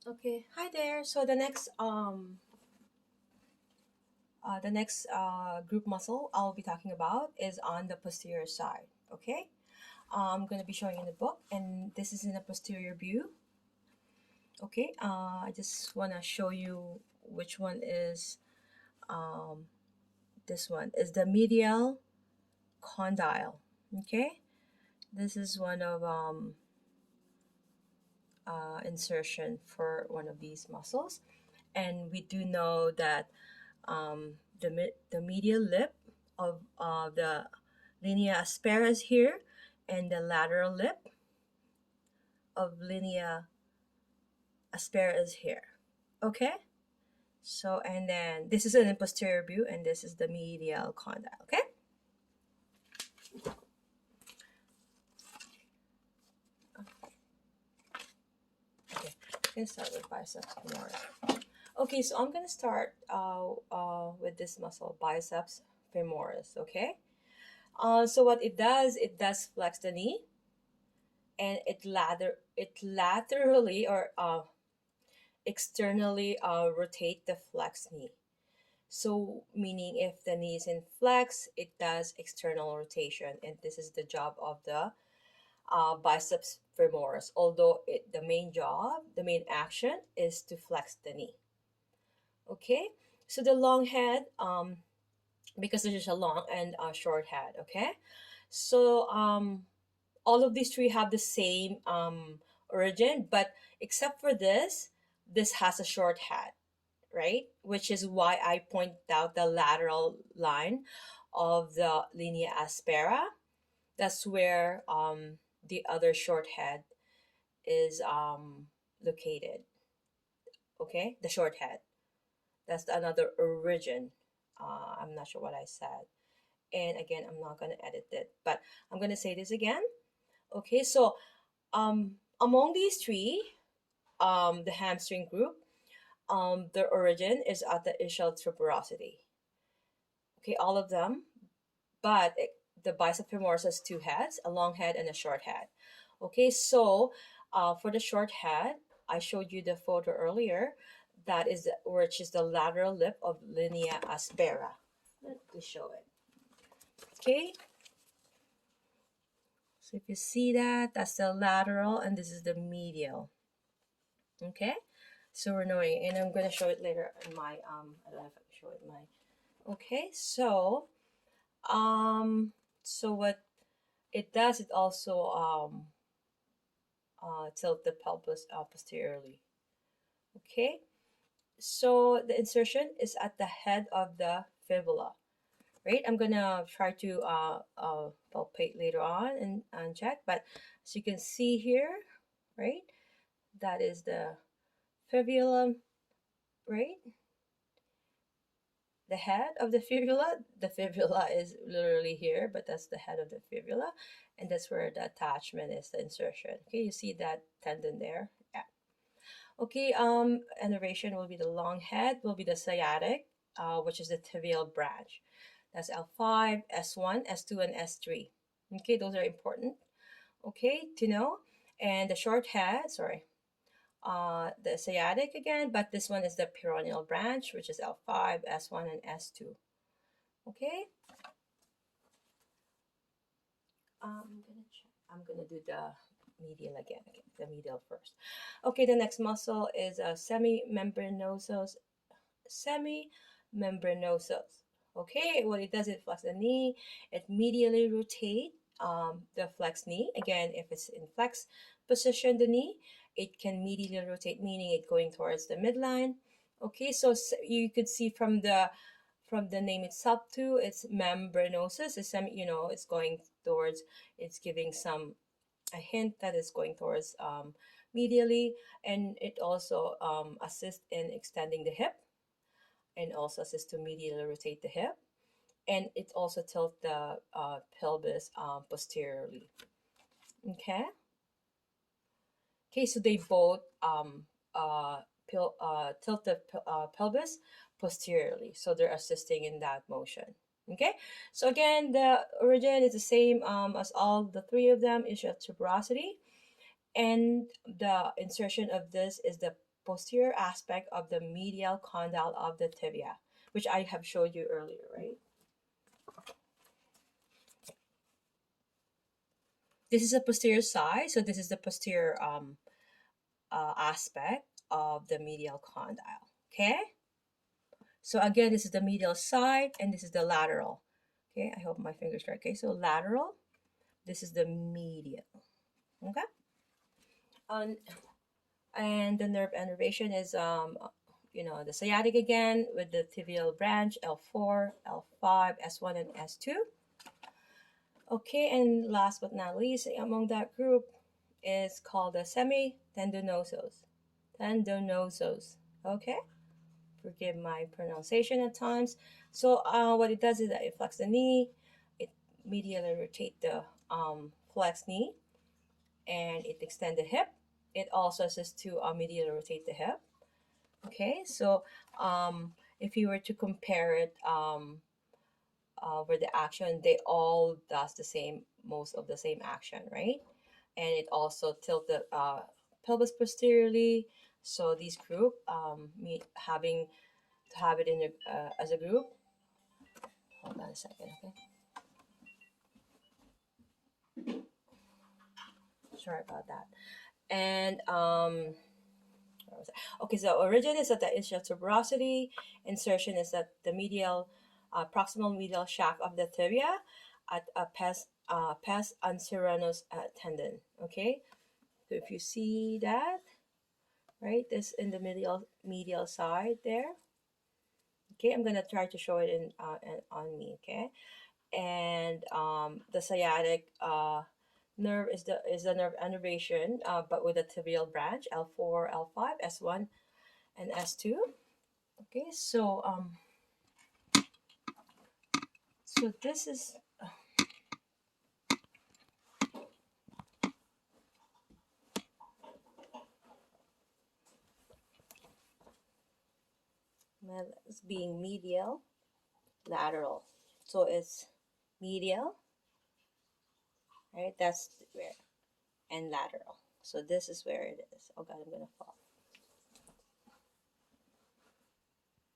Okay, hi there. So the next group muscle I'll be talking about is on the posterior side. Okay, I'm gonna be showing in the book, and this is in a posterior view. Okay, I just wanna show you which one is um, this one is the medial condyle. Okay, this is one of insertion for one of these muscles, and we do know that the medial lip of the linea aspera is here, and the lateral lip of linea aspera is here. Okay, so and then this is an posterior view, and this is the medial condyle. Okay, okay, let's start with biceps femoris. Okay, so I'm gonna start with this muscle, biceps femoris. Okay, so what it does flex the knee, and it laterally or externally rotate the flex knee. So meaning if the knee is in flex, it does external rotation, and this is the job of the biceps femoris. Although the main action is to flex the knee. Okay, so the long head, because there's a long and a short head. Okay, so all of these three have the same origin, but except for this has a short head, right? Which is why I point out the lateral line of the linea aspera. That's where the other short head is located. Okay, the short head. That's another origin. I'm not sure what I said. And again, I'm not going to edit it, but I'm going to say this again. Okay, so among these three, the hamstring group, their origin is at the ischial tuberosity. Okay, all of them, but the bicep femoris has two heads, a long head and a short head. Okay, so for the short head, I showed you the photo earlier. That is which is the lateral lip of linea aspera. Let me show it. Okay, so if you see that, that's the lateral, and this is the medial. Okay, so we're knowing, and I'm going to show it later in my I don't know if I can show it in my. Okay, so what it does, it also tilt the pelvis posteriorly. Okay, so the insertion is at the head of the fibula, right? I'm gonna try to palpate later on and check, but as you can see here, right, that is the fibula, right? The head of the fibula. The fibula is literally here, but that's the head of the fibula, and that's where the attachment is, the insertion. Okay, you see that tendon there? Yeah. Okay, innervation will be the long head, will be the sciatic, which is the tibial branch. That's L5, S1, S2, and S3. Okay, those are important, okay, to know. And the short head, sorry, the sciatic again, but this one is the peroneal branch, which is L5, S1, and S2. Okay, I'm gonna do the medial again. Okay, the medial first. Okay, the next muscle is a semi-membranosus. Okay, what it does, it flex the knee. It medially rotate the flex knee. Again, if it's in flex position, the knee, it can medially rotate, meaning it going towards the midline. Okay, so you could see from the name itself too, it's membranosus. It's it's going towards. It's giving some a hint that it's going towards medially, and it also assists in extending the hip, and also assists to medially rotate the hip, and it also tilt the pelvis posteriorly. Okay. Okay, so they both tilt the pelvis posteriorly, so they're assisting in that motion. Okay, so again, the origin is the same as all the three of them, is tuberosity, and the insertion of this is the posterior aspect of the medial condyle of the tibia, which I have showed you earlier, right? This is a posterior side, so this is the posterior aspect of the medial condyle. Okay, so again, this is the medial side and this is the lateral. Okay, I hope my fingers are okay. So lateral, this is the medial. Okay, and the nerve innervation is the sciatic again with the tibial branch L4, L5, S1, and S2. Okay, and last but not least, among that group is called the semi-tendinosus. Tendinosus. Okay, forgive my pronunciation at times. So what it does is that it flexes the knee, it medially rotates the flex knee, and it extends the hip. It also assists to medially rotate the hip. Okay, so if you were to compare it with the action, they all does the same, most of the same action, right? And it also tilt the pelvis posteriorly. So these group, having to have it in as a group. Hold on a second, okay? Sorry about that. And okay, so origin is at the ischial tuberosity. Insertion is at the medial, proximal medial shaft of the tibia at a pes anserranus tendon. Okay, so if you see that, right, this in the medial side there. Okay, I'm gonna try to show it on me. Okay, and the sciatic nerve is the nerve innervation, but with a tibial branch L4, L5, S1, and S2. Okay, so this is being medial, lateral. So it's medial, right? That's where, and lateral. So this is where it is. Oh God, I'm gonna fall.